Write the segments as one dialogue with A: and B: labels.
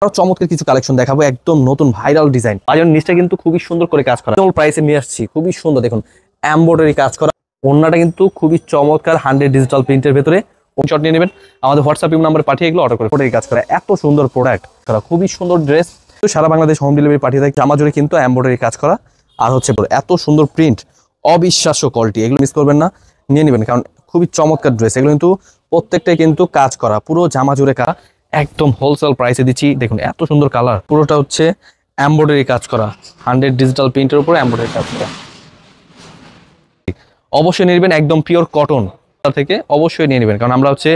A: আরো চমৎকার কিছু কালেকশন দেখাবো, একদম নতুন ভাইরাল ডিজাইন। বাজার নিচটা কিন্তু খুবই সুন্দর করে কাজ করা, রিজনেবল প্রাইসে নিয়ে আসছি। খুবই সুন্দর দেখুন, এমব্রয়ডারি কাজ করা। ওড়নাটা কিন্তু খুবই চমৎকার 100 ডিজিটাল প্রিন্টের ভেতরে। স্ক্রিনশট নিয়ে নেবেন, আমাদের হোয়াটসঅ্যাপ নাম্বারে পাঠিয়ে এগুলো অর্ডার করে এমব্রয়ডারি কাজ করা। এত সুন্দর প্রোডাক্ট, খুবই সুন্দর ড্রেস। সারা বাংলাদেশ হোম ডেলিভারি পাঠিয়ে থাকি। জামা জুড়ে কিন্তু এমব্রয়ডারি কাজ করা, আর হচ্ছে এত সুন্দর প্রিন্ট, অবিশ্বাস্য কোয়ালিটি। এগুলো মিস করবেন না, নিয়ে নেবেন, কারণ খুবই চমৎকার ড্রেস। এগুলো কিন্তু প্রত্যেকটাই কিন্তু কাজ করা, পুরো জামা জুড়ে কাজ, একদম হোলসেল প্রাইসে দিচ্ছি। দেখুন এত সুন্দর কালার, পুরোটা হচ্ছে এমব্রয়ডারি কাজ করা, 100 ডিজিটাল প্রিন্টের উপর এমব্রয়ডারি কাজ করা। অবশ্যই নিয়ে নেবেন, একদম পিওর কটন থেকে অবশ্যই নিয়ে নেবেন, কারণ আমরা হচ্ছে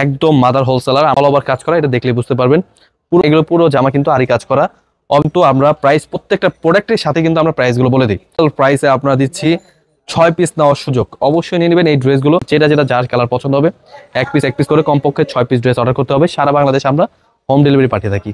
A: একদম মাদার হোলসেলার। অল ওভার কাজ করা, এটা দেখলে বুঝতে পারবেন। পুরো এগুলো পুরো জামা কিন্তু আরই কাজ করা। অন্ত আমরা প্রাইস প্রত্যেকটা প্রোডাক্টের সাথে কিন্তু আমরা প্রাইসগুলো বলে দিই। প্রাইসে আপনারা দিচ্ছি 6 পিস নেওয়ার সুযোগ। অবশ্যই নিয়ে নেবেন এই ড্রেসগুলো, যেটা যার কালার পছন্দ হবে এক পিস করে কমপক্ষে 6 পিস ড্রেস অর্ডার করতে হবে। সারা বাংলাদেশে আমরা হোম ডেলিভারি পাঠিয়ে থাকি।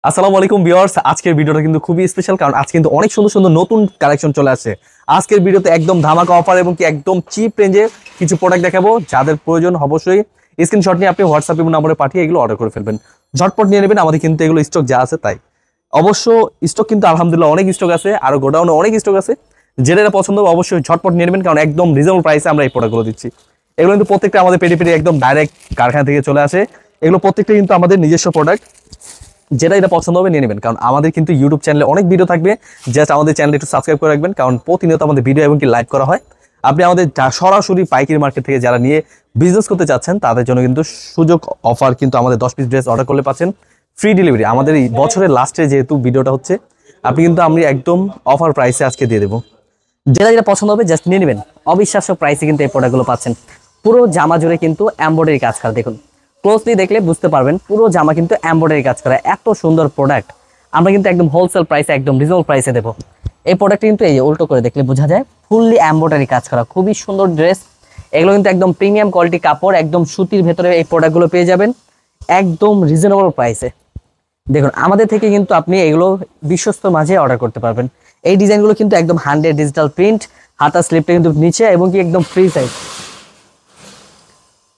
A: আসসালামু আলাইকুম ভিউয়ার্স, আজকের ভিডিওটা কিন্তু খুবই স্পেশাল, কারণ আজকে কিন্তু অনেক সুন্দর সুন্দর নতুন কালেকশন চলে আসছে। আজকের ভিডিওতে একদম ধামাকা অফার এবং কি একদম চিপ রেঞ্জে কিছু প্রোডাক্ট দেখাবো। যাদের প্রয়োজন অবশ্যই স্ক্রিনশট নিয়ে আপনি হোয়াটসঅ্যাপ নাম্বারে পাঠিয়ে এগুলো অর্ডার করে ফেলবেন। ঝটপট নিয়ে নেবেন, আমাদের কিন্তু এগুলো স্টক যা আছে তাই। অবশ্য স্টক কিন্তু আলহামদুলিল্লাহ অনেক স্টক আছে, আরো গোডাউনে অনেক স্টক আছে। যেটা পছন্দ হবে অবশ্যই ঝটপট নিয়ে নেবেন, কারণ একদম রিজনেবল প্রাইসে আমরা এই প্রোডাক্টগুলো দিচ্ছি। এগুলো কিন্তু প্রত্যেকটা আমাদের পেটি একদম ডাইরেক্ট কারখানা থেকে চলে আসে। এগুলো প্রত্যেকটা কিন্তু আমাদের নিজস্ব প্রোডাক্ট। যেটা পছন্দ হবে নিয়ে নেবেন, কারণ আমাদের কিন্তু ইউটিউব চ্যানেলে অনেক ভিডিও থাকবে। জাস্ট আমাদের চ্যানেলে একটু সাবস্ক্রাইব করে রাখবেন, কারণ প্রতিনিয়ত আমাদের ভিডিও এবং কি লাইভ করা হয়। আপনি আমাদের সরাসরি পাইকারি মার্কেট থেকে যারা নিয়ে বিজনেস করতে চাচ্ছেন তাদের জন্য কিন্তু সুযোগ অফার, কিন্তু আমাদের 10 পিস ড্রেস অর্ডার করলে পাচ্ছেন ফ্রি ডেলিভারি। আমাদের এই বছরের লাস্টে যেহেতু ভিডিওটা হচ্ছে, আপনি কিন্তু আমি একদম অফার প্রাইসে আজকে দিয়ে দেবো। যেটা পছন্দ হবে জাস্ট নিয়ে নেবেন। অবিশ্বাস্য প্রাইসে কিন্তু এই প্রোডাক্টগুলো পাচ্ছেন। পুরো জামা জুড়ে কিন্তু এমব্রয়ডারি কাজ করা, দেখুন ক্লোজলি দেখলে বুঝতে পারবেন পুরো জামা কিন্তু এমব্রয়ডারি কাজ করা। এত সুন্দর প্রোডাক্ট আমরা কিন্তু একদম হোলসেল প্রাইসে, একদম রিজনেবল প্রাইসে দেবো। এই প্রোডাক্ট কিন্তু এই উল্টো করে দেখলে বোঝা যায়, ফুললি এমব্রয়ডারি কাজ করা, খুবই সুন্দর ড্রেস। এগুলো কিন্তু একদম প্রিমিয়াম কোয়ালিটি কাপড়, একদম সুতির ভেতরে এই প্রোডাক্টগুলো পেয়ে যাবেন একদম রিজনেবল প্রাইসে। দেখুন আমাদের থেকে কিন্তু আপনি এগুলো বিশ্বস্ত মাঝে অর্ডার করতে পারবেন। এই ডিজাইনগুলো কিন্তু একদম 100 ডিজিটাল প্রিন্ট, হাতা স্লিপটা কিন্তু নিচে এবং কি একদম ফ্রি সাইজ।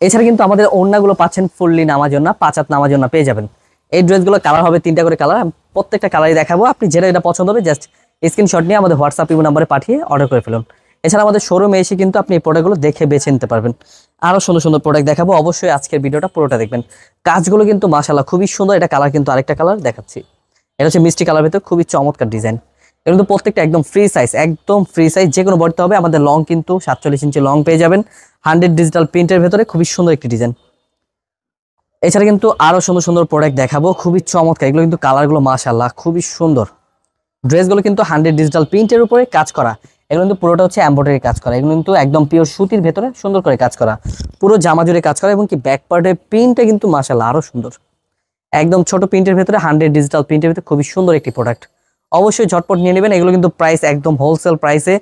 A: এছাড়া কিন্তু আমাদের ওড়নাগুলো পাচ্ছেন ফুললি নামার জন্য, 5 হাত নামার জন্য পেয়ে যাবেন। এই ড্রেসগুলো কালার হবে 3টা করে কালার, প্রত্যেকটা কালারই দেখাবো। আপনি যেটা পছন্দ হবে জাস্ট স্ক্রিনশট নিয়ে আমাদের হোয়াটসঅ্যাপ নাম্বারে পাঠিয়ে অর্ডার করে ফেলুন। এছাড়া আমাদের শোরুমে এসে কিন্তু আপনি এই প্রোডাক্টগুলো দেখে বেছে নিতে পারবেন। আরও সুন্দর সুন্দর প্রোডাক্ট দেখাবো, অবশ্যই আজকের ভিডিওটা পুরোটা দেখবেন। কাজগুলো কিন্তু মাশাআল্লাহ খুবই সুন্দর। এটা কালার কিন্তু আরেকটা কালার দেখাচ্ছি, এটা হচ্ছে মিষ্টি কালার ভেতর, খুবই চমৎকার ডিজাইন। এটা কিন্তু প্রত্যেকটা একদম ফ্রি সাইজ, একদম ফ্রি সাইজ, যে কোনো বডিতে হবে। আমাদের লং কিন্তু 47 ইঞ্চি লং পেয়ে যাবেন, 100 ডিজিটাল প্রিন্টের ভেতরে, খুবই সুন্দর একটি ডিজাইন। এছাড়া কিন্তু আরো সুন্দর সুন্দর প্রোডাক্ট দেখাবো, খুবই চমৎকার। এগুলো কিন্তু কালারগুলো মাশাআল্লাহ খুবই সুন্দর। ড্রেসগুলো কিন্তু 100 ডিজিটাল প্রিন্টের উপরে কাজ করা। এগুলো কিন্তু পুরোটা হচ্ছে এমব্রয়ডারি কাজ করা। এগুলো কিন্তু একদম পিওর সুতির ভেতরে সুন্দর করে কাজ করা, পুরো জামা জুড়ে কাজ করা, এবং কি ব্যাক পার্টের প্রিন্টটা কিন্তু মাশাআল্লাহ আরো সুন্দর। একদম ছোট প্রিন্টের ভেতরে 100 ডিজিটাল প্রিন্টের ভেতরে খুবই সুন্দর একটি প্রোডাক্ট। অবশ্যই ঝটপট নিয়ে নেবেন। এগুলো কিন্তু প্রাইস একদম হোলসেল প্রাইসে,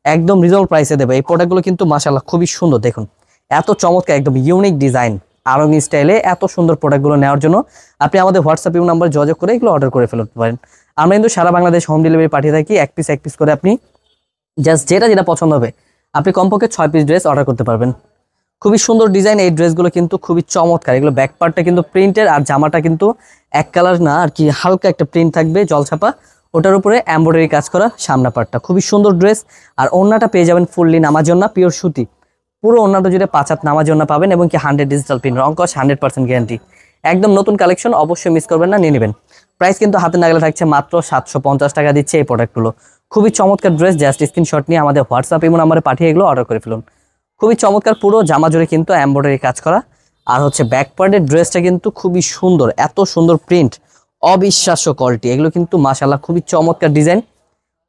A: একদম রিজনেবল প্রাইসে দেবে। এই প্রোডাক্টগুলো কিন্তু মাশাআল্লাহ খুবই সুন্দর। দেখুন এত চমৎকার, একদম ইউনিক ডিজাইন, আরং স্টাইলে এত সুন্দর প্রোডাক্টগুলো নেওয়ার জন্য আপনি আমাদের হোয়াটসঅ্যাপ নাম্বার যোগাযোগ করে এগুলো অর্ডার করে ফেলতে পারেন। আমরা কিন্তু সারা বাংলাদেশ হোম ডেলিভারি পাঠিয়ে থাকি। এক পিস করে আপনি জাস্ট যেটা পছন্দ হবে আপনি কমপক্ষে 6 পিস ড্রেস অর্ডার করতে পারবেন। খুবই সুন্দর ডিজাইন। এই ড্রেসগুলো কিন্তু খুবই চমৎকার। এগুলো ব্যাক পার্টটা কিন্তু প্রিন্টের, আর জামাটা কিন্তু এক কালার না আর কি, হালকা একটা প্রিন্ট থাকবে জলছাপা, ওটার উপরে এমব্রয়ডারি কাজ করা সামনা পার্টটা। খুবই সুন্দর ড্রেস। আর ওড়নাটা পেয়ে যাবেন ফুললি নামার জন্য, পিওর সুতি, পুরো ওড়নাটা জুড়ে 5 হাত নামার জন্য পাবেন, এবং কি 100 ডিজিটাল প্রিন্ট, রং কস 100% গ্যারান্টি। একদম নতুন কালেকশন, অবশ্যই মিস করবেন না, নিয়ে নেবেন। প্রাইস কিন্তু হাতে নাগালে থাকছে, মাত্র 750 টাকা দিচ্ছে এই প্রোডাক্টগুলো। খুবই চমৎকার ড্রেস। জাস্ট স্ক্রিনশট নিয়ে আমাদের হোয়াটসঅ্যাপ নাম্বারে পাঠিয়ে এগুলো অর্ডার করে ফেলুন। খুবই চমৎকার, পুরো জামা জুড়ে কিন্তু এমব্রয়ডারি কাজ করা। আর হচ্ছে ব্যাক পার্টের ড্রেসটা কিন্তু খুবই সুন্দর, এত সুন্দর প্রিন্ট, অবিশ্বাস্য কোয়ালিটি। এগুলো কিন্তু মাশাআল্লাহ খুবই চমৎকার ডিজাইন।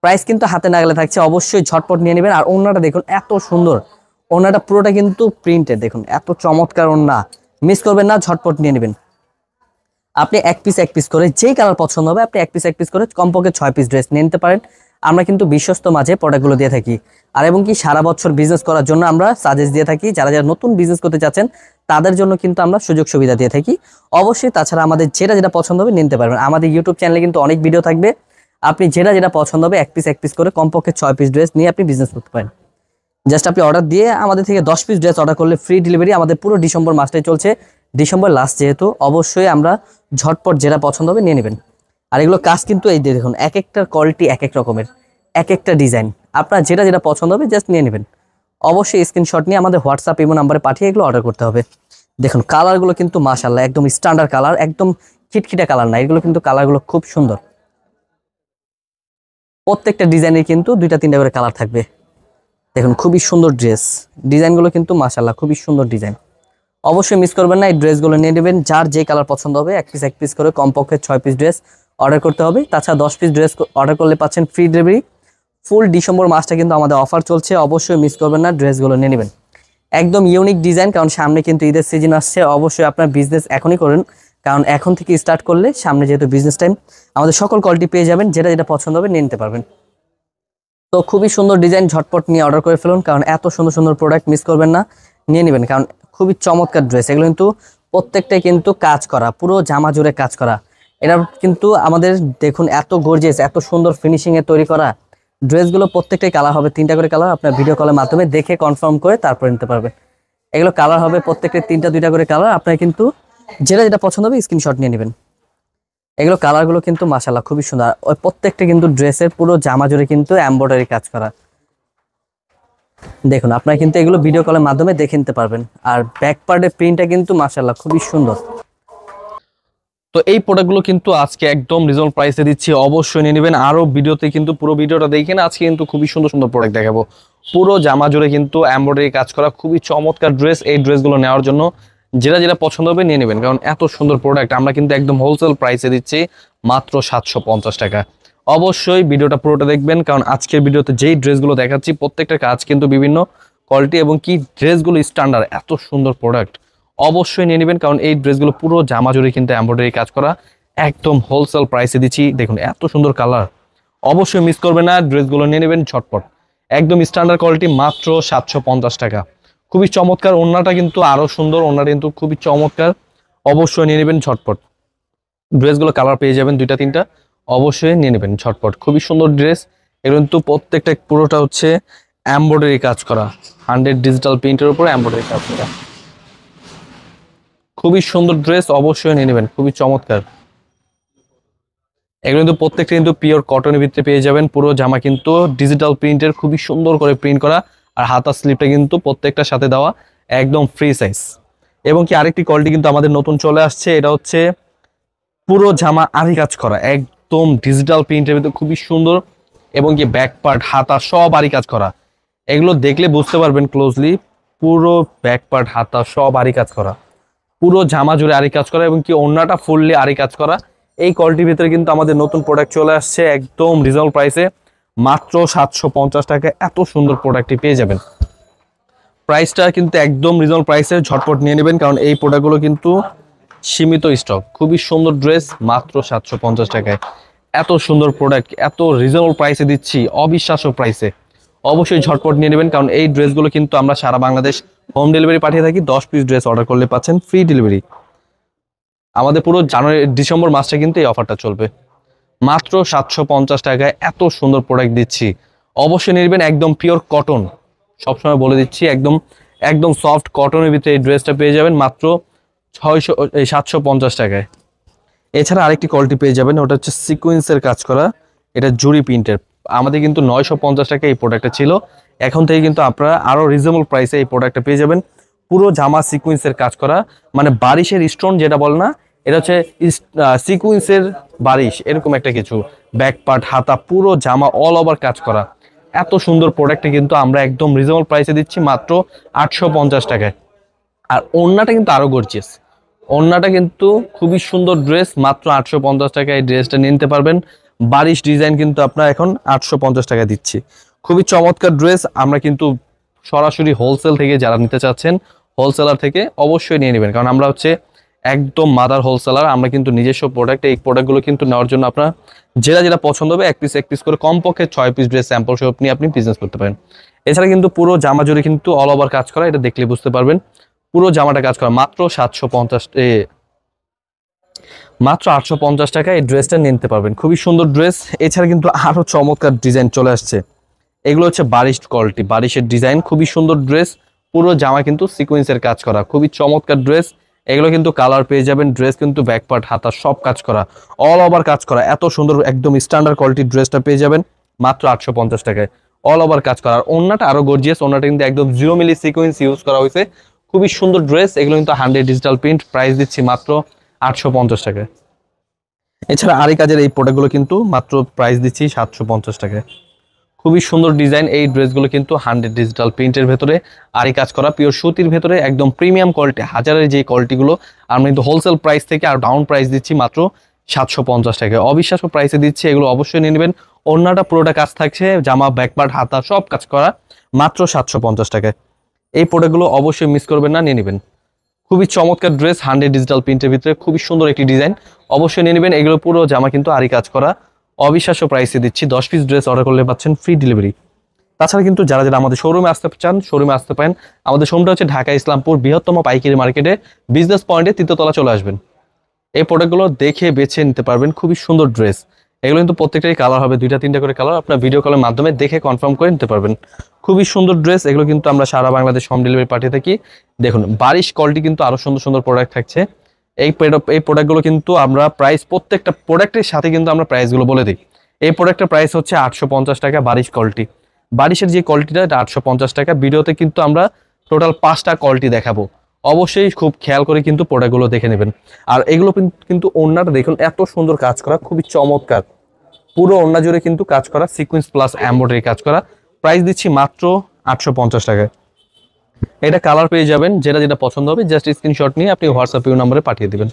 A: প্রাইস কিন্তু হাতে নাগালে থাকছে, অবশ্যই ঝটপট নিয়ে নেবেন। আর ওড়নাটা দেখুন এত সুন্দর, ওড়নাটা পুরোটা কিন্তু প্রিন্টেড, দেখুন এত চমৎকার ওড়না, মিস করবেন না, ঝটপট নিয়ে নেবেন। আপনি এক পিস করে যেই কালার পছন্দ হবে আপনি এক পিস করে কমপক্ষে 6 পিস ড্রেস নিয়ে নিতে পারেন। আমরা কিন্তু বিশ্বস্ত মাঝে প্রোডাক্টগুলো দিয়ে থাকি। আর এবং কি সারা বছর বিজনেস করার জন্য আমরা সাজেস্ট দিয়ে থাকি। যারা নতুন বিজনেস করতে চাচ্ছেন তাদের জন্য কিন্তু আমরা সুযোগ সুবিধা দিয়ে থাকি। অবশ্যই তাছাড়া আমাদের যেটা পছন্দ হবে নিতে পারবেন। আমাদের ইউটিউব চ্যানেলে কিন্তু অনেক ভিডিও থাকবে। আপনি যেটা পছন্দ হবে এক পিস করে কমপক্ষে 6 পিস ড্রেস নিয়ে আপনি বিজনেস করতে পারেন। জাস্ট আপনি অর্ডার দিয়ে আমাদের থেকে 10 পিস ড্রেস অর্ডার করলে ফ্রি ডেলিভারি। আমাদের পুরো ডিসেম্বর মাসটাই চলছে ডিসেম্বর লাস্ট যেহেতু অবশ্যই আমরা ঝটপট যেটা পছন্দ হবে নিয়ে নেবেন। আর এগুলো কাজ কিন্তু এই দেখুন এক একটার কোয়ালিটি এক এক রকমের, এক একটা ডিজাইন, আপনার যেটা যেটা পছন্দ হবে জাস্ট নিয়ে নেবেন। অবশ্যই স্ক্রিনশট নিয়ে আমাদের হোয়াটসঅ্যাপ ইমো নাম্বারে পাঠিয়ে এগুলো অর্ডার করতে হবে। দেখুন কালারগুলো কিন্তু মাশাআল্লাহ একদম স্ট্যান্ডার্ড কালার, একদম খিটখিটে কালার না, এগুলো কিন্তু কালারগুলো খুব সুন্দর। প্রত্যেকটা ডিজাইনের কিন্তু 2টা 3টা করে কালার থাকবে। দেখুন খুবই সুন্দর ড্রেস, ডিজাইনগুলো কিন্তু মাশাআল্লাহ খুবই সুন্দর ডিজাইন। অবশ্যই মিস করবেন না, এই ড্রেসগুলো নিয়ে নেবেন। যার যে কালার পছন্দ হবে এক পিস করে কমপক্ষে 6 পিস ড্রেস অর্ডার করতে হবে। তাছাড়া 10 পিস ড্রেস অর্ডার করলে পাচ্ছেন ফ্রি ডেলিভারি। ফুল ডিসেম্বর মাসটা কিন্তু আমাদের অফার চলছে, অবশ্যই মিস করবেন না, ড্রেসগুলো নিয়ে নেবেন। একদম ইউনিক ডিজাইন, কারণ সামনে কিন্তু ঈদের সিজন আসছে। অবশ্যই আপনার বিজনেস এখনই করুন, কারণ এখন থেকে স্টার্ট করলে সামনে যেহেতু বিজনেস টাইম, আমাদের সকল কোয়ালিটি পেয়ে যাবেন, যেটা যেটা পছন্দ হবে নিয়ে নিতে পারবেন। তো খুবই সুন্দর ডিজাইন, ঝটপট নিয়ে অর্ডার করে ফেলুন, কারণ এত সুন্দর সুন্দর প্রোডাক্ট মিস করবেন না, নিয়ে নেবেন। কারণ খুবই চমৎকার ড্রেস, এগুলো কিন্তু প্রত্যেকটাই কিন্তু কাজ করা, পুরো জামা জুড়ে কাজ করা। এটা কিন্তু আমাদের দেখুন এত গর্জিয়াস, এত সুন্দর ফিনিশিংয়ে তৈরি করা ড্রেসগুলো। প্রত্যেকটাই কালার হবে 3টা করে কালার, আপনার ভিডিও কলের মাধ্যমে দেখে কনফার্ম করে তারপরে নিতে পারবেন। এগুলো কালার হবে প্রত্যেকটা 3টা 2টা করে কালার, আপনার কিন্তু যেটা যেটা পছন্দ হবে স্ক্রিনশট নিয়ে নেবেন। এগুলো কালারগুলো কিন্তু মাশাআল্লাহ খুবই সুন্দর। ওই প্রত্যেকটা কিন্তু ড্রেসের পুরো জামা জুড়ে কিন্তু এমব্রয়ডারি কাজ করা। দেখুন আপনারা কিন্তু এগুলো ভিডিও কলের মাধ্যমে দেখে নিতে পারবেন। আর ব্যাক পার্টের প্রিন্টটা কিন্তু মাশাআল্লাহ খুবই সুন্দর।
B: তো এই প্রোডাক্টগুলো কিন্তু আজকে একদম রিজনেবল প্রাইসে দিচ্ছি, অবশ্যই নিয়ে নেবেন। আরো ভিডিওতে কিন্তু পুরো ভিডিওটা দেখেন, আজকে কিন্তু খুবই সুন্দর সুন্দর প্রোডাক্ট দেখাবো। পুরো জামা জুড়ে কিন্তু এমব্রয়ডারি কাজ করা খুবই চমৎকার ড্রেস। এই ড্রেসগুলো নেওয়ার জন্য যেটা যেটা পছন্দ হবে নিয়ে নেবেন, কারণ এত সুন্দর প্রোডাক্ট আমরা কিন্তু একদম হোলসেল প্রাইসে দিচ্ছি মাত্র 750 টাকা। অবশ্যই ভিডিওটা পুরোটা দেখবেন, কারণ আজকের ভিডিওতে যেই ড্রেসগুলো দেখাচ্ছি প্রত্যেকটা কাজ কিন্তু বিভিন্ন কোয়ালিটি এবং কি ড্রেসগুলো স্ট্যান্ডার্ড, এত সুন্দর প্রোডাক্ট অবশ্যই নিয়ে নেবেন। কারণ এই ড্রেসগুলো পুরো জামা জুড়ে কিন্তু এমব্রয়ডারি কাজ করা, একদম হোলসেল প্রাইসে দিচ্ছি। দেখুন এত সুন্দর কালার, অবশ্যই মিস করবেন না, ড্রেসগুলো নিয়ে নেবেন ঝটপট। একদম স্ট্যান্ডার্ড কোয়ালিটি, মাত্র 750 টাকা। খুবই চমৎকার, ওড়নাটা কিন্তু আরো সুন্দর, ওড়নাটা কিন্তু খুবই চমৎকার, অবশ্যই নিয়ে নেবেন ঝটপট। ড্রেসগুলো কালার পেয়ে যাবেন 2টা 3টা, অবশ্যই নিয়ে নেবেন ঝটপট। খুবই সুন্দর ড্রেস, এগুলো কিন্তু প্রত্যেকটা পুরোটা হচ্ছে এমব্রয়ডারি কাজ করা, 100 ডিজিটাল প্রিন্টের উপরে এমব্রয়ডারি কাজ করা। খুবই সুন্দর ড্রেস, অবশ্যই নিয়ে নেবেন, খুবই চমৎকার। এগুলো কিন্তু প্রত্যেকটা কিন্তু পিওর কটনের ভিতরে পেয়ে যাবেন। পুরো জামা কিন্তু ডিজিটাল প্রিন্টের, খুবই সুন্দর করে প্রিন্ট করা। আর হাতা স্লিপটা কিন্তু প্রত্যেকটার সাথে দেওয়া, একদম ফ্রি সাইজ। এবং কি আরেকটি কোয়ালিটি কিন্তু আমাদের নতুন চলে আসছে, এটা হচ্ছে পুরো জামা আরি কাজ করা, একদম ডিজিটাল প্রিন্টের ভিতরে খুবই সুন্দর। এবং কি ব্যাক পার্ট হাতা সব আরি কাজ করা, এগুলো দেখলে বুঝতে পারবেন ক্লোজলি, পুরো ব্যাক পার্ট হাতা সব আরি কাজ করা, পুরো জামা জুড়ে আরি কাজ করা এবং কি ওড়নাটা ফুললি আরি কাজ করা। এই কোয়ালিটির ভিতরে কিন্তু আমাদের নতুন প্রোডাক্ট চলে আসছে একদম রিজনেবল প্রাইসে, মাত্র 750 টাকা এত সুন্দর প্রোডাক্টটি পেয়ে যাবেন। প্রাইসটা কিন্তু একদম রিজনেবল প্রাইসে, ঝটপট নিয়ে নেবেন, কারণ এই প্রোডাক্টগুলো কিন্তু সীমিত স্টক। খুবই সুন্দর ড্রেস, মাত্র 750 টাকায় এত সুন্দর প্রোডাক্ট, এত রিজনেবল প্রাইসে দিচ্ছি, অবিশ্বাস্য প্রাইসে। অবশ্যই ঝটপট নিয়ে নেবেন, কারণ এই ড্রেসগুলো কিন্তু আমরা সারা বাংলাদেশ হোম ডেলিভারি পাঠিয়ে থাকি। 10 পিস ড্রেস অর্ডার করলে পাচ্ছেন ফ্রি ডেলিভারি। আমাদের পুরো ডিসেম্বর মাসটা কিন্তু এই অফারটা চলবে, মাত্র 750 টাকায় এত সুন্দর প্রোডাক্ট দিচ্ছি। অবশ্যই নিয়ে নেবেন, একদম পিওর কটন, সবসময় বলে দিচ্ছি একদম একদম সফট কটনের ভিতরে এই ড্রেসটা পেয়ে যাবেন মাত্র 750 টাকায়। এছাড়া আরেকটি কোয়ালিটি পেয়ে যাবেন, ওটা হচ্ছে সিকোয়েন্সের কাজ করা, এটা জুড়ি প্রিন্টের। আমাদের কিন্তু 950 টাকা এই প্রোডাক্টটা ছিল, এখন থেকে কিন্তু আপনারা আরো রিজনেবল প্রাইসে এই প্রোডাক্টটা পেয়ে যাবেন। পুরো জামা সিকোয়েন্সের কাজ করা, মানে বারিশের স্টোন যেটা বল না, এটা হচ্ছে সিকোয়েন্সের বারিশ, এরকম একটা কিছু। ব্যাক পার্ট হাতা পুরো জামা অল ওভার কাজ করা, এত সুন্দর প্রোডাক্টে কিন্তু আমরা একদম রিজনেবল প্রাইসে দিচ্ছি মাত্র 850 টাকায়। আর ওড়নাটা কিন্তু আরো গর্জিয়াস, ওড়নাটা কিন্তু খুবই সুন্দর ড্রেস, মাত্র 850 টাকায় এই ড্রেসটা নিতে পারবেন। বারিশ ডিজাইন কিন্তু আপনার এখন 850 টাকা দিচ্ছি, খুবই চমৎকার ড্রেস। আমরা কিন্তু সরাসরি হোলসেল থেকে যারা নিতে চাচ্ছেন, হোলসেলার থেকে অবশ্যই নিয়ে নেবেন, কারণ আমরা হচ্ছে একদম মাদার হোলসেলার। আমরা কিন্তু নিজস্ব প্রোডাক্ট, এই প্রোডাক্টগুলো কিন্তু নেওয়ার জন্য আপনার যেটা যেটা পছন্দ হবে এক পিস করে কমপক্ষে 6 পিস ড্রেস স্যাম্পল সহ নিয়ে আপনি বিজনেস করতে পারেন। এছাড়া কিন্তু পুরো জামা জুড়ে কিন্তু অল ওভার কাজ করা, এটা দেখলে বুঝতে পারবেন। পুরো জামাটা কাজ করা, মাত্র 850 টাকা এই ড্রেসটা নিতে পারবেন, খুবই সুন্দর ড্রেস। এছাড়া কিন্তু আরো চমৎকার ডিজাইন চলে আসছে, এগুলো হচ্ছে বারিশ কোয়ালিটি, বারিশের ডিজাইন, খুবই সুন্দর ড্রেস। পুরো জামা কিন্তু সিকোয়েন্সের কাজ করা, খুবই চমৎকার ড্রেস। এগুলো কিন্তু কালার পেয়ে যাবেন। ড্রেস কিন্তু ব্যাক পার্ট হাতা সব কাজ করা, অল ওভার কাজ করা, এত সুন্দর একদম স্ট্যান্ডার্ড কোয়ালিটির ড্রেসটা পেয়ে যাবেন মাত্র 850 টাকায়, অল ওভার কাজ করা। আর ওন্নাটা আরো গর্জিয়াস, ওন্নাটা কিন্তু একদম 0 মিলি সিকোয়েন্স ইউজ করা হয়েছে, খুবই সুন্দর ড্রেস। এগুলো কিন্তু 100 ডিজিটাল প্রিন্ট, প্রাইস দিচ্ছি মাত্র 850 টাকায়। এছাড়া আরি কাজের এই প্রোডাক্টগুলো কিন্তু মাত্র প্রাইস দিচ্ছি 750 টাকায়। খুবই সুন্দর ডিজাইন, এই ড্রেসগুলো কিন্তু 100 ডিজিটাল প্রিন্টের ভেতরে আরি কাজ করা, পিওর সুতির ভেতরে একদম প্রিমিয়াম কোয়ালিটি, হাজারের যে কোয়ালিটিগুলো আমরা কিন্তু হোলসেল প্রাইস থেকে আর ডাউন প্রাইস দিচ্ছি মাত্র 750 টাকায়। অবিশ্বাস্য প্রাইসে দিচ্ছি, এগুলো অবশ্যই নিয়ে নেবেন। অন্যটা পুরোটা কাজ থাকছে, জামা ব্যাকপার্ট হাতা সব কাজ করা, মাত্র 750 টাকায়। এই প্রোডাক্টগুলো অবশ্যই মিস করবেন না, নিয়ে নেবেন। খুবই চমৎকার ড্রেস, 100 ডিজিটাল প্রিন্টের ভিতরে খুবই সুন্দর একটি ডিজাইন, অবশ্যই নিয়ে নেবেন। এগুলো পুরো জামা কিন্তু আরি কাজ করা, অবিশ্বাস্য প্রাইসে দিচ্ছি। 10 পিস ড্রেস অর্ডার করলে পাচ্ছেন ফ্রি ডেলিভারি। তাছাড়া কিন্তু যারা যারা আমাদের শোরুমে আসতে চান, শোরুমে আসতে পারেন। আমাদের শোরুমটা হচ্ছে ঢাকা ইসলামপুর বৃহত্তম পাইকারি মার্কেটে বিজনেস পয়েন্টে 3য় তলা চলে আসবেন। এই প্রোডাক্টগুলো দেখে বেছে নিতে পারবেন, খুবই সুন্দর ড্রেস। এগুলো কিন্তু প্রত্যেকটাই কালার হবে, 2টা 3টা করে কালার, আপনার ভিডিও কলের মাধ্যমে দেখে কনফার্ম করে নিতে পারবেন। খুবই সুন্দর ড্রেস, এগুলো কিন্তু আমরা সারা বাংলাদেশ হোম ডেলিভারি পাঠিয়ে থাকি। দেখুন বারিশ কোয়ালিটি কিন্তু আরো সুন্দর সুন্দর প্রোডাক্ট থাকছে। এই প্রোডাক্টগুলো কিন্তু আমরা প্রাইস, প্রত্যেকটা প্রোডাক্টের সাথে কিন্তু আমরা প্রাইসগুলো বলে দিই। এই প্রোডাক্টের প্রাইস হচ্ছে 850 টাকা বারিশ কোয়ালিটি। বারিশের যে কোয়ালিটিটা এটা 850 টাকা। ভিডিওতে কিন্তু আমরা টোটাল 5টা কোয়ালিটি দেখাবো, অবশ্যই খুব খেয়াল করে কিন্তু প্রোডাক্টগুলো দেখে নেবেন। আর এগুলো কিন্তু ওড়নাটা দেখুন এত সুন্দর কাজ করা, খুবই চমৎকার, পুরো ওড়না জুড়ে কিন্তু কাজ করা, সিকোয়েন্স প্লাস এমব্রয়ডারি কাজ করা। প্রাইস দিচ্ছি মাত্র 850 টাকায়। এটা কালার পেয়ে যাবেন, যেটা যেটা পছন্দ হবে জাস্ট স্ক্রিনশট নিয়ে আপনি হোয়াটসঅ্যাপ নাম্বারে পাঠিয়ে দিবেন।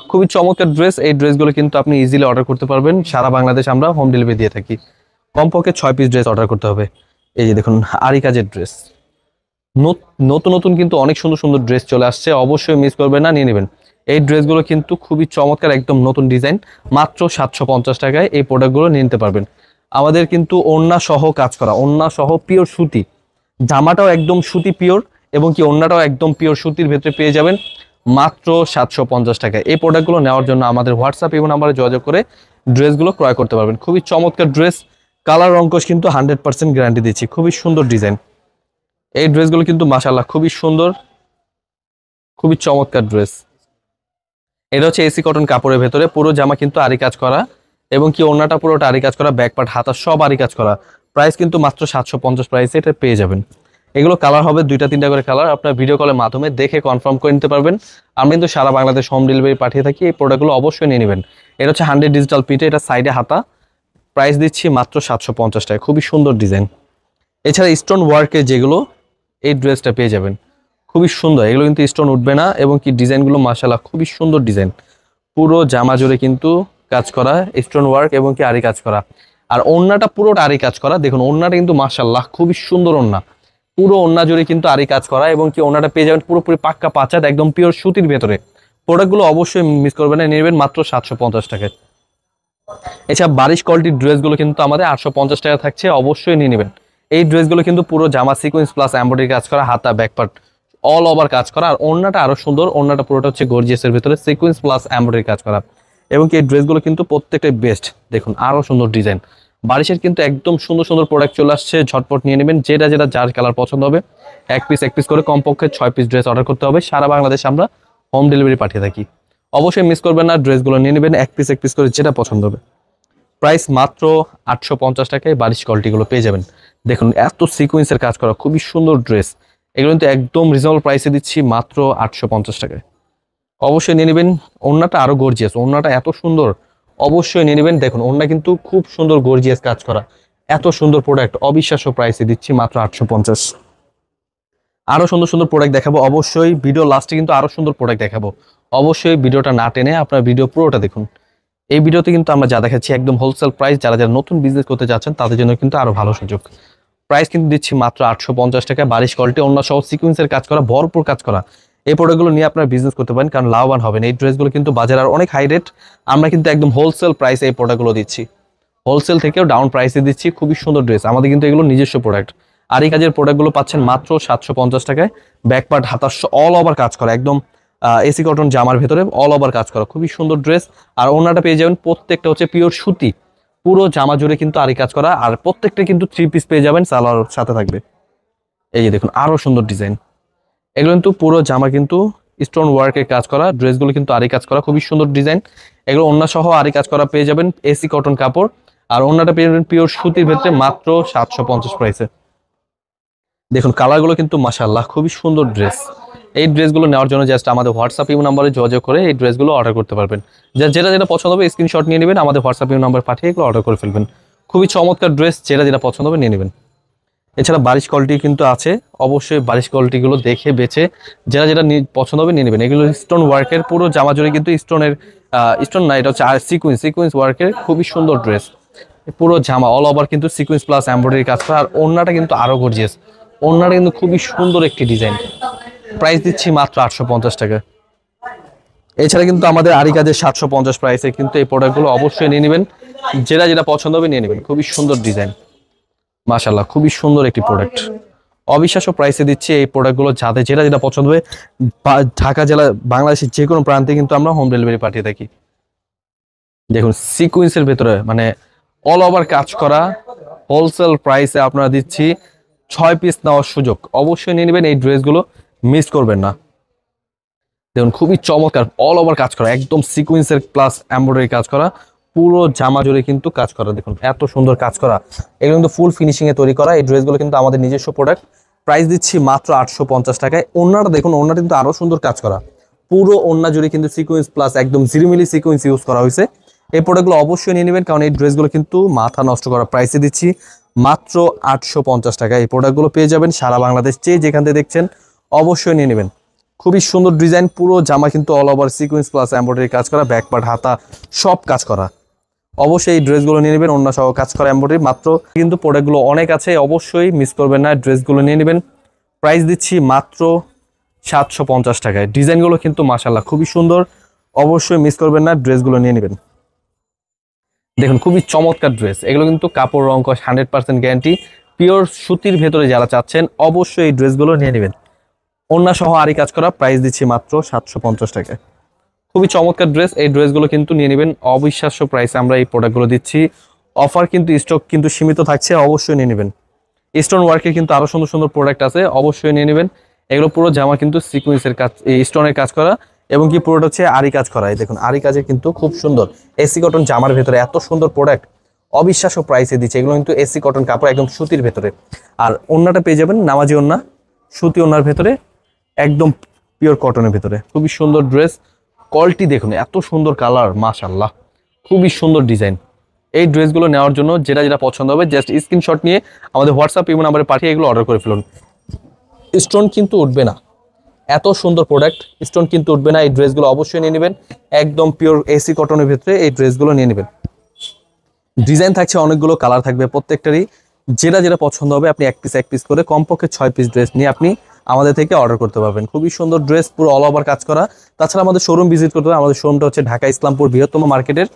B: খুবই চমৎকার ড্রেস, এই ড্রেসগুলো কিন্তু আপনি ইজিলি অর্ডার করতে পারবেন। সারা বাংলাদেশ আমরা হোম ডেলিভারি দিয়ে থাকি। কমপক্ষে 6 পিস ড্রেস অর্ডার করতে হবে। এই যে দেখুন আরি কাজের ড্রেস, নতুন নতুন কিন্তু অনেক সুন্দর সুন্দর ড্রেস চলে আসছে, অবশ্যই মিস করবেন না, নিয়ে নেবেন। এই ড্রেসগুলো কিন্তু খুবই চমৎকার, একদম নতুন ডিজাইন, মাত্র 750 টাকায় এই প্রোডাক্টগুলো নিয়ে নিতে পারবেন। আমাদের কিন্তু ওড়না সহ কাজ করা, ওড়না সহ পিওর সুতি, জামাটাও একদম সুতি পিওর, এবং কি ওড়নাটাও একদম পিওর সুতির ভেতরে পেয়ে যাবেন মাত্র 750 টাকায়। এই প্রোডাক্টগুলো নেওয়ার জন্য আমাদের হোয়াটসঅ্যাপ এবং নাম্বারে যোগাযোগ করে ড্রেসগুলো ক্রয় করতে পারবেন। খুবই চমৎকার ড্রেস, কালার অঙ্কশ কিন্তু 100% গ্যারান্টি দিচ্ছি। খুবই সুন্দর ডিজাইন, এই ড্রেসগুলো কিন্তু মাশাআল্লাহ খুবই সুন্দর, খুবই চমৎকার ড্রেস। এটা হচ্ছে এসি কটন কাপড়ের ভেতরে, পুরো জামা কিন্তু আরি কাজ করা, এবং কি ওড়নাটা পুরোটা আরি কাজ করা, ব্যাক পার্ট হাতা সব আরি কাজ করা। প্রাইস কিন্তু মাত্র 750 প্রাইসে এটা পেয়ে যাবেন। এগুলো কালার হবে 2টা 3টা করে কালার, আপনার ভিডিও কলের মাধ্যমে দেখে কনফার্ম করে নিতে পারবেন। আমরা কিন্তু সারা বাংলাদেশ হোম ডেলিভারি পাঠিয়ে থাকি। এই প্রোডাক্টগুলো অবশ্যই নিয়ে নেবেন। এটা হচ্ছে 100 ডিজিটাল প্রিন্টে, এটা সাইডে হাতা, প্রাইস দিচ্ছি মাত্র 750 টাকা। খুবই সুন্দর ডিজাইন। এছাড়া স্টোন ওয়ার্কের যেগুলো, এই ড্রেসটা পেয়ে যাবেন, খুবই সুন্দর। এগুলো কিন্তু স্টোন উঠবে না, এবং কি ডিজাইনগুলো মাশাআল্লাহ খুবই সুন্দর ডিজাইন, পুরো জামা জুড়ে কিন্তু কাজ করা, স্টোন ওয়ার্ক এবং কি আরি কাজ করা। আর ওড়নাটা পুরোটা আরি কাজ করা, দেখুন ওড়নাটা কিন্তু মাশাআল্লাহ খুবই সুন্দর ওড়না, পুরো ওড়না জুড়ে কিন্তু আরি কাজ করা, এবং কি ওড়নাটা পেয়ে যাবেন পুরোপুরি পাক্কা পাঁচাত, একদম পিওর সুতির ভেতরে। প্রোডাক্টগুলো অবশ্যই মিস করবেন না, নেবেন মাত্র 750 টাকায়। এছাড়া বারিশ কোয়ালিটির ড্রেসগুলো কিন্তু আমাদের 850 টাকা থাকছে, অবশ্যই নিয়ে নেবেন। এই ড্রেসগুলো কিন্তু পুরো জামা সিকোয়েন্স প্লাস এমব্রয়ডারি কাজ করা, হাতা ব্যাকপার্ট অল ওভার কাজ করা, আর ওড়নাটা আরো সুন্দর, ওড়নাটা পুরোটা হচ্ছে গর্জিয়াসের ভিতরে সিকোয়েন্স প্লাস এমব্রয়ডারি কাজ করা, এবং কি এই ড্রেসগুলো কিন্তু প্রত্যেকটাই বেস্ট। দেখুন আরো সুন্দর ডিজাইন, বারিশের কিন্তু একদম সুন্দর সুন্দর প্রোডাক্ট চলে আসছে, ঝটপট নিয়ে নেবেন। যেটা যেটা যার কালার পছন্দ হবে এক পিস করে কমপক্ষে 6 পিস ড্রেস অর্ডার করতে হবে। সারা বাংলাদেশ আমরা হোম ডেলিভারি পাঠিয়ে থাকি। অবশ্যই মিস করবেন না, ড্রেসগুলো নিয়ে নেবেন এক পিস করে, যেটা পছন্দ হবে। প্রাইস মাত্র 850 টাকায় বারিশ কোয়ালিটিগুলো পেয়ে যাবেন। দেখুন এত সিকোয়েন্সের কাজ করা, খুবই সুন্দর ড্রেস। এগুলো কিন্তু একদম রিজনেবল প্রাইসে দিচ্ছি মাত্র 850 টাকায়। অবশ্যই নিয়ে নেবেন। ওড়নাটা আরো গর্জিয়াস, ওড়নাটা এত সুন্দর, অবশ্যই নিয়ে নেবেন। দেখুন ওড়না কিন্তু খুব সুন্দর গর্জিয়াস কাজ করা, এত সুন্দর প্রোডাক্ট, অবিশ্বাস্য প্রাইসে দিচ্ছি মাত্র 850। আরো সুন্দর সুন্দর প্রোডাক্ট দেখাবো, অবশ্যই ভিডিও লাস্টে কিন্তু আরো সুন্দর প্রোডাক্ট দেখাবো। অবশ্যই ভিডিওটা না টেনে আপনার ভিডিও পুরোটা দেখুন। এই ভিডিওতে কিন্তু আমরা যা দেখাচ্ছি একদম হোলসেল প্রাইস, যারা যারা নতুন বিজনেস করতে যাচ্ছেন তাদের জন্য কিন্তু আরো ভালো সুযোগ। প্রাইস কিন্তু দিচ্ছি মাত্র 850 টাকা, বারিশ কোয়ালিটি, অন্য সহ সিকোয়েন্সের কাজ করা, ভরপুর কাজ করা। এই প্রোডাক্টগুলো নিয়ে আপনারা বিজনেস করতে পারেন, কারণ লাভবান হবেন। এই ড্রেসগুলো কিন্তু বাজারে আর অনেক হাই রেট, আমরা কিন্তু একদম হোলসেল প্রাইসে এই প্রোডাক্টগুলো দিচ্ছি, হোলসেল থেকেও ডাউন প্রাইসে দিচ্ছি। খুবই সুন্দর ড্রেস, আমাদের কিন্তু এগুলো নিজস্ব প্রোডাক্ট। আর এই কাজের প্রোডাক্টগুলো পাচ্ছেন মাত্র 750 টাকায়। ব্যাকপার্ট হাতা অল ওভার কাজ করা, একদম এসি কটন জামার ভেতরে অল ওভার কাজ করা, খুবই সুন্দর ড্রেস। আর ওনাটা পেয়ে যাবেন প্রত্যেকটা হচ্ছে পিওর সুতি, পুরো জামা জুড়ে কিন্তু আরি কাজ করা, আর প্রত্যেকটা কিন্তু 3 পিস পেয়ে যাবেন, সালোয়ার সাথে থাকবে। এই যে দেখুন আরো সুন্দর ডিজাইন, এগুলো কিন্তু পুরো জামা কিন্তু স্টোন ওয়ার্কের কাজ করা, ড্রেসগুলো কিন্তু আরি কাজ করা, খুবই সুন্দর ডিজাইন। এগুলো ওড়না সহ আরি কাজ করা পেয়ে যাবেন, এসি কটন কাপড়। আর ওড়নাটা পেয়ে যাবেন পিওর সুতির ভেতরে মাত্র 750 প্রাইসে। দেখুন কালারগুলো কিন্তু মাশাআল্লাহ খুবই সুন্দর ড্রেস। এই ড্রেসগুলো নেওয়ার জন্য জাস্ট আমাদের হোয়াটসঅ্যাপ ইমো নাম্বারে যোগাযোগ করে এই ড্রেসগুলো অর্ডার করতে পারবেন। যেটা যেটা পছন্দ হবে স্ক্রিনশট নিয়ে নেবেন, আমাদের হোয়াটসঅ্যাপ ইমো নাম্বার পাঠিয়ে এগুলো অর্ডার করে ফেলবেন। খুবই চমৎকার ড্রেস, যেটা যেটা পছন্দ হবে নিয়ে নেবেন। এছাড়া বারিশ কোয়ালিটি কিন্তু আছে, অবশ্যই বারিশ কোয়ালিটিগুলো দেখে বেছে যেটা যেটা পছন্দ হবে নিয়ে নেবেন। এগুলো স্টোন ওয়ার্কের, পুরো জামা জুড়ে কিন্তু স্টোন না, এটা হচ্ছে আর সিকুয়েন্স ওয়ার্কের খুবই সুন্দর ড্রেস। পুরো জামা অল ওভার কিন্তু সিকুয়েন্স প্লাস এমব্রয়ডারি কাজ করা। আর ওড়নাটা কিন্তু আরো গর্জিয়াস, ওড়নাটা কিন্তু খুবই সুন্দর একটি ডিজাইন। প্রাইস দিচ্ছি মাত্র 850 টাকা। এছাড়া কিন্তু আমাদের আরি কাজের 750 প্রাইসে কিন্তু এই প্রোডাক্টগুলো অবশ্যই নিয়ে নেবেন, যেটা যেটা পছন্দ হবে নিয়ে নেবেন। খুবই সুন্দর ডিজাইন, মাশাআল্লাহ খুবই সুন্দর একটি প্রোডাক্ট। অবিশ্বাস্য প্রাইসে দিচ্ছি এই প্রোডাক্টগুলো, যাতে যেটা যেটা পছন্দ হবে ঢাকা জেলা বাংলাদেশের যে কোনো প্রান্তে কিন্তু আমরা হোম ডেলিভারি পাঠিয়ে থাকি। দেখুন সিকুয়েন্সের ভেতরে মানে অল ওভার কাজ করা, হোলসেল প্রাইসে আপনারা দিচ্ছি 6 পিস নেওয়ার সুযোগ। অবশ্যই নিয়ে নেবেন, এই ড্রেসগুলো মিস করবেন না। দেখুন খুবই চমৎকার অল ওভার কাজ করা, একদম সিকুয়েন্সের প্লাস এমব্রয়ডারি কাজ করা, পুরো জামা জুড়ে কিন্তু কাজ করা। দেখুন এত সুন্দর কাজ করা, এগুলো কিন্তু ফুল ফিনিশিং এ তৈরি করা। এই ড্রেসগুলো কিন্তু আমাদের নিজস্ব প্রোডাক্ট। প্রাইস দিচ্ছি মাত্র 850 টাকায়। ওড়নাটা দেখুন, ওড়নাটা কিন্তু আরো সুন্দর কাজ করা, পুরো ওড়না জুড়ে কিন্তু সিকুয়েন্স প্লাস একদম 0 মিলি সিকুয়েন্স ইউজ করা হয়েছে। এই প্রোডাক্টগুলো অবশ্যই নিয়ে নেবেন, কারণ এই ড্রেসগুলো কিন্তু মাথা নষ্ট করা। প্রাইসে দিচ্ছি মাত্র 850 টাকা। এই প্রোডাক্টগুলো পেয়ে যাবেন সারা বাংলাদেশ, যেখান থেকে দেখছেন অবশ্যই নিয়ে নেবেন। খুবই সুন্দর ডিজাইন, পুরো জামা কিন্তু all over sequence plus embroidery কাজ করা, ব্যাক পার্ট হাতা সব কাজ করা। অবশ্যই এই ড্রেসগুলো নিয়ে নেবেন, অন্য সহ কাজ করা এমব্রয়ডারি। মাত্র কিন্তু প্রোডাক্টগুলো অনেক আছে, অবশ্যই মিস করবেন না, ড্রেসগুলো নিয়ে নেবেন। প্রাইস দিচ্ছি মাত্র 750 টাকায়। ডিজাইনগুলো কিন্তু মাশাআল্লাহ খুবই সুন্দর, অবশ্যই মিস করবেন না, ড্রেসগুলো নিয়ে নেবেন। দেখুন খুবই চমৎকার ড্রেস, এগুলো কিন্তু কাপড় রং 100% গ্যারান্টি, পিওর সুতির ভেতরে যারা চাচ্ছেন অবশ্যই এই ড্রেসগুলো নিয়ে নেবেন। ওড়না সহ আরি কাজ করা, প্রাইস দিচ্ছি মাত্র 750 টাকায়। খুবই চমৎকার ড্রেস, এই ড্রেসগুলো কিন্তু নিয়ে নেবেন। অবিশ্বাস্য প্রাইসে আমরা এই প্রোডাক্টগুলো দিচ্ছি। অফার কিন্তু স্টক কিন্তু সীমিত থাকছে, অবশ্যই নিয়ে নেবেন। স্টোন ওয়ার্কের কিন্তু আরো সুন্দর সুন্দর প্রোডাক্ট আছে, অবশ্যই নিয়ে নেবেন। এগুলো পুরো জামা কিন্তু সিকুয়েন্সের কাজ, স্টোনের কাজ করা, এবং কি পুরোটা হচ্ছে আরি কাজ করা। এই দেখুন আরি কাজে কিন্তু খুব সুন্দর এসি কটন জামার ভেতরে এত সুন্দর প্রোডাক্ট, অবিশ্বাস্য প্রাইসে দিচ্ছে। এগুলো কিন্তু এসি কটন কাপড়, একদম সুতির ভেতরে। আর ওড়নাটা পেয়ে যাবেন নামাজি ওড়না, সুতি ওড়নার ভেতরে, একদম পিওর কটনের ভেতরে। খুবই সুন্দর ড্রেস, কোয়ালিটি দেখুন এত সুন্দর কালার, মাশাআল্লাহ খুবই সুন্দর ডিজাইন। এই ড্রেসগুলো নেওয়ার জন্য যেটা যেটা পছন্দ হবে জাস্ট স্ক্রিনশট নিয়ে আমাদের হোয়াটসঅ্যাপ ইমো নাম্বারে পাঠিয়ে এগুলো অর্ডার করে ফেলুন। স্টোন কিন্তু উঠবে না, এত সুন্দর প্রোডাক্ট, স্টোন কিন্তু উঠবে না। এই ড্রেসগুলো অবশ্যই নিয়ে নেবেন, একদম পিওর এসি কটনের ভিতরে এই ড্রেসগুলো নিয়ে নেবেন। ডিজাইন থাকছে অনেকগুলো, কালার থাকবে প্রত্যেকটারই। যেটা যেটা পছন্দ হবে আপনি এক পিস করে কমপক্ষে 6 পিস ড্রেস নিয়ে আপনি আমাদের থেকে অর্ডার করতে পারবেন। খুবই সুন্দর ড্রেস, পুরো অল ওভার কাজ করা। তাছাড়া আমাদের শোরুম ভিজিট করতে হবে। আমাদের শোরুমটা হচ্ছে ঢাকা ইসলামপুর বৃহত্তম মার্কেটের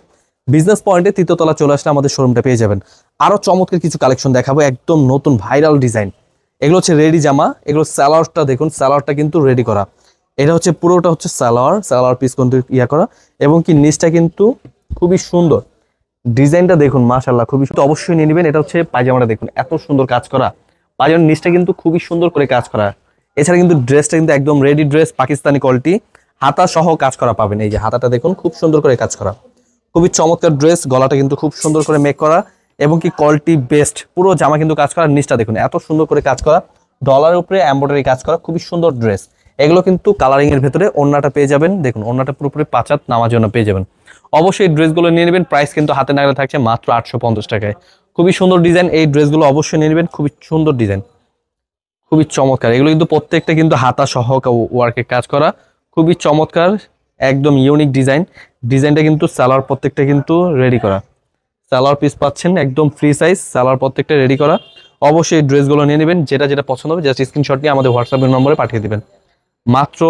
B: বিজনেস পয়েন্টে 3য় তলা চলে আসলে আমাদের শোরুমটা পেয়ে যাবেন। আরো চমৎকার কিছু কালেকশন দেখাবো, একদম নতুন ভাইরাল ডিজাইন। এগুলো হচ্ছে রেডি জামা, এগুলো সালোয়ারটা দেখুন, সালোয়ারটা কিন্তু রেডি করা। এটা হচ্ছে পুরোটা হচ্ছে সালোয়ার পিস কিন্তু করা, এবং কি নিচটা কিন্তু খুবই সুন্দর। ডিজাইনটা দেখুন মাশাআল্লাহ খুবই সুন্দর, অবশ্যই নিয়ে নেবেন। এটা হচ্ছে পায়জামাটা দেখুন এত সুন্দর কাজ করা, পায়জামার নিচটা কিন্তু খুবই সুন্দর করে কাজ করা। এছাড়া কিন্তু ড্রেসটা কিন্তু একদম রেডি ড্রেস, পাকিস্তানি কোয়ালিটি, হাতা সহ কাজ করা পাবেন। এই যে হাতাটা দেখুন খুব সুন্দর করে কাজ করা, খুবই চমৎকার ড্রেস। গলাটা কিন্তু খুব সুন্দর করে মেক করা, এবং কি কোয়ালিটি বেস্ট। পুরো জামা কিন্তু কাজ করা, নিচটা দেখুন এত সুন্দর করে কাজ করা, ডলারের উপরে এমব্রয়ডারি কাজ করা, খুবই সুন্দর ড্রেস। এগুলো কিন্তু কালারিং এর ভেতরে। ওড়নাটা পেয়ে যাবেন, দেখুন ওড়নাটা পুরোপুরি 5 হাত নামার জন্য পেয়ে যাবেন। অবশ্যই এই ড্রেসগুলো নিয়ে নেবেন। প্রাইস কিন্তু হাতে নাগালে থাকছে মাত্র 850 টাকায়। খুবই সুন্দর ডিজাইন, এই ড্রেসগুলো অবশ্যই নিয়ে নেবেন। খুবই সুন্দর ডিজাইন, খুবই চমৎকার। এগুলো কিন্তু প্রত্যেকটা কিন্তু হাতা সহ ওয়ার্কের কাজ করা, খুবই চমৎকার, একদম ইউনিক ডিজাইন। ডিজাইনটা কিন্তু সালোয়ার প্রত্যেকটা কিন্তু রেডি করা, সালোয়ার পিস পাচ্ছেন একদম ফ্রি সাইজ, সালোয়ার প্রত্যেকটা রেডি করা। অবশ্যই এই ড্রেসগুলো নিয়ে নেবেন, যেটা যেটা পছন্দ হবে জাস্ট স্ক্রিনশট নিয়ে আমাদের হোয়াটসঅ্যাপের নম্বরে পাঠিয়ে দিবেন। মাত্র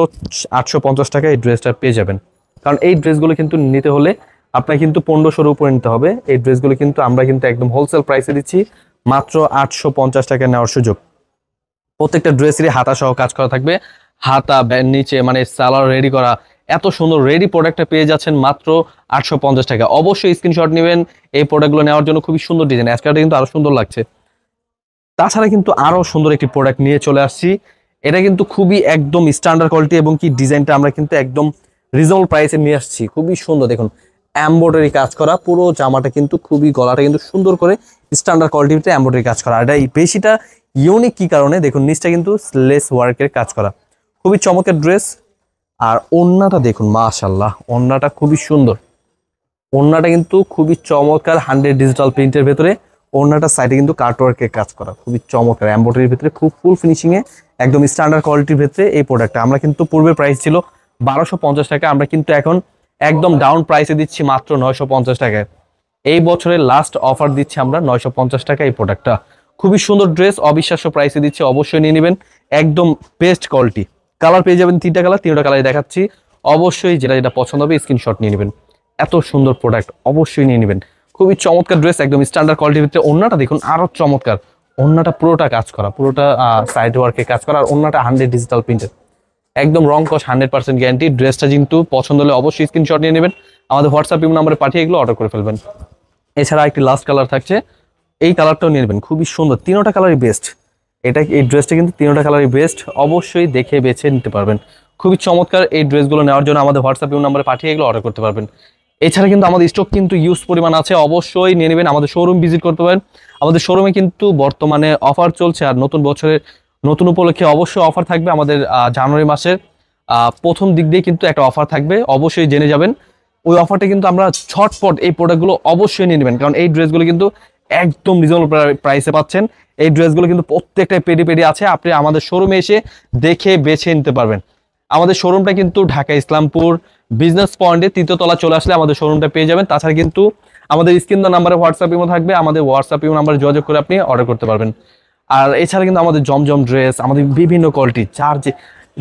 B: 850 টাকা এই ড্রেসটা পেয়ে যাবেন। কারণ এই ড্রেসগুলো কিন্তু নিতে হলে আপনাকে কিন্তু 1500-এর উপরে নিতে হবে। এই ড্রেসগুলো কিন্তু আমরা কিন্তু একদম হোলসেল প্রাইসে দিচ্ছি, মাত্র 850 টাকা নেওয়ার সুযোগ। প্রত্যেকটা ড্রেসেরই হাতা সহ কাজ করা থাকবে, হাতা নিচে মানে সালোয়ার রেডি করা। এত সুন্দর রেডি প্রোডাক্টটা পেয়ে যাচ্ছেন মাত্র 850 টাকা। অবশ্যই স্ক্রিনশট নেবেন এই প্রোডাক্টগুলো নেওয়ার জন্য। খুবই সুন্দর ডিজাইন, আজকালটা কিন্তু আরো সুন্দর লাগছে। তাছাড়া কিন্তু আরো সুন্দর একটি প্রোডাক্ট নিয়ে চলে আসছি। এটা কিন্তু খুবই একদম স্ট্যান্ডার্ড কোয়ালিটি এবং কি ডিজাইনটা আমরা কিন্তু একদম রিজনেবল প্রাইসে নিয়ে আসছি। খুবই সুন্দর, দেখুন এমব্রয়ডারি কাজ করা পুরো জামাটা, কিন্তু খুবই গলাটা কিন্তু সুন্দর করে স্ট্যান্ডার্ড কোয়ালিটিতে এমব্রয়ডারি কাজ করা। এটা বেশিটা ইউনিক কি কারণে, দেখুন নিচটা কিন্তু লেস ওয়ার্কের কাজ করা, খুবই চমৎকার ড্রেস। আর ওড়নাটা দেখুন, মাশাআল্লাহ ওড়নাটা খুবই সুন্দর, ওড়নাটা কিন্তু খুবই চমৎকার 100 ডিজিটাল প্রিন্টের ভেতরে। ওড়নাটা সাইডে কিন্তু কাটওয়ার্কের কাজ করা, খুবই চমৎকার এমব্রয়ডারির ভিতরে, খুব ফুল ফিনিশিং এ একদম স্ট্যান্ডার্ড কোয়ালিটির ভিতরে এই প্রোডাক্টটা। আমরা কিন্তু পূর্বে প্রাইস ছিল 1250 টাকা, আমরা কিন্তু এখন একদম ডাউন প্রাইসে দিচ্ছি মাত্র 950 টাকায়। এই বছরের লাস্ট অফার দিচ্ছি আমরা 950 টাকা এই প্রোডাক্টটা। খুবই সুন্দর ড্রেস, অবিশ্বাস্য প্রাইসে দিচ্ছি, অবশ্যই নিয়ে নেবেন, একদম বেস্ট কোয়ালিটি। কালার পেয়ে যাবেন 3টা কালার, 3টা কালারই দেখাচ্ছি, অবশ্যই যেটা যেটা পছন্দ হবে স্ক্রিনশট নিয়ে নেবেন। এত সুন্দর প্রোডাক্ট অবশ্যই নিয়ে নেবেন, খুবই চমৎকার ড্রেস, একদম স্ট্যান্ডার্ড কোয়ালিটির ভিতরে। ওড়নাটা দেখুন আরো চমৎকার, ওড়নাটা পুরোটা কাজ করা, পুরোটা সাইড ওয়ার্কে কাজ করা, আর ওড়নাটা 100 ডিজিটাল প্রিন্টের, একদম রং কস 100% গ্যারান্টি। ড্রেসটা কিন্তু পছন্দ হলে অবশ্যই স্ক্রিনশট নিয়ে নেবেন, আমাদের হোয়াটসঅ্যাপ নাম্বারে পাঠিয়ে এগুলো অর্ডার করে ফেলবেন। এছাড়া একটি লাস্ট কালার থাকছে, এই কালারটাও নিয়ে নেবেন, খুবই সুন্দর, 3টা কালারই বেস্ট। এই ড্রেসটা কিন্তু 3টা কালারই বেস্ট, অবশ্যই দেখে বেছে নিতে পারবেন। খুবই চমৎকার, এই ড্রেসগুলো নেওয়ার জন্য আমাদের হোয়াটসঅ্যাপ নাম্বারে পাঠিয়ে এগুলো অর্ডার করতে পারবেন। এছাড়া কিন্তু আমাদের স্টক কিন্তু ইউজ পরিমাণ আছে, অবশ্যই নিয়ে নেবেন, আমাদের শোরুম ভিজিট করতে পারেন। আমাদের শোরুমে কিন্তু বর্তমানে অফার চলছে, আর নতুন বছরের নতুন উপলক্ষে অবশ্যই অফার থাকবে। আমাদের জানুয়ারি মাসের প্রথম দিক দিয়ে কিন্তু একটা অফার থাকবে, অবশ্যই জেনে যাবেন। ওই অফারটা কিন্তু আমরা ঝটপট এই প্রোডাক্টগুলো অবশ্যই নিয়ে নেবেন, কারণ এই ড্রেসগুলো কিন্তু একদম রিজনেবল প্রাইসে পাচ্ছেন। এই ড্রেসগুলো কিন্তু প্রত্যেকটাই পেডি পেডি আছে, আপনি আমাদের শোরুমে এসে দেখে বেছে নিতে পারবেন। আমাদের শোরুমটা কিন্তু ঢাকা ইসলামপুর বিজনেস পয়েন্টে 3য় তলা চলে আসলে আমাদের শোরুমটা পেয়ে যাবেন। তাছাড়া কিন্তু আমাদের স্ক্রিন নাম্বারে হোয়াটসঅ্যাপ ইমো থাকবে, আমাদের হোয়াটসঅ্যাপ ইমো নাম্বারে যোগাযোগ করে আপনি অর্ডার করতে পারবেন। আর এছাড়া কিন্তু আমাদের জমজম ড্রেস, আমাদের বিভিন্ন কোয়ালিটি, চার যে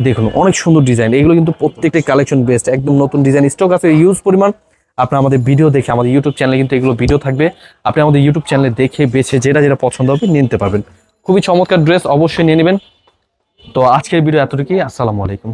B: দেখুন অনেক সুন্দর ডিজাইন, এগুলো কিন্তু প্রত্যেকটাই কালেকশন বেস্ট, একদম নতুন ডিজাইন স্টক আছে ইউজ পরিমাণ। আপনার আমাদের ভিডিও দেখে, আমাদের ইউটিউব চ্যানেলে কিন্তু এগুলো ভিডিও থাকবে, আপনি আমাদের ইউটিউব চ্যানেলে দেখে বেছে যেটা যেটা পছন্দ হবে নিতে পারবেন। খুবই চমৎকার ড্রেস, অবশ্যই নিয়ে নেবেন। তো আজকের ভিডিও এতটুকুই, আসসালামু আলাইকুম।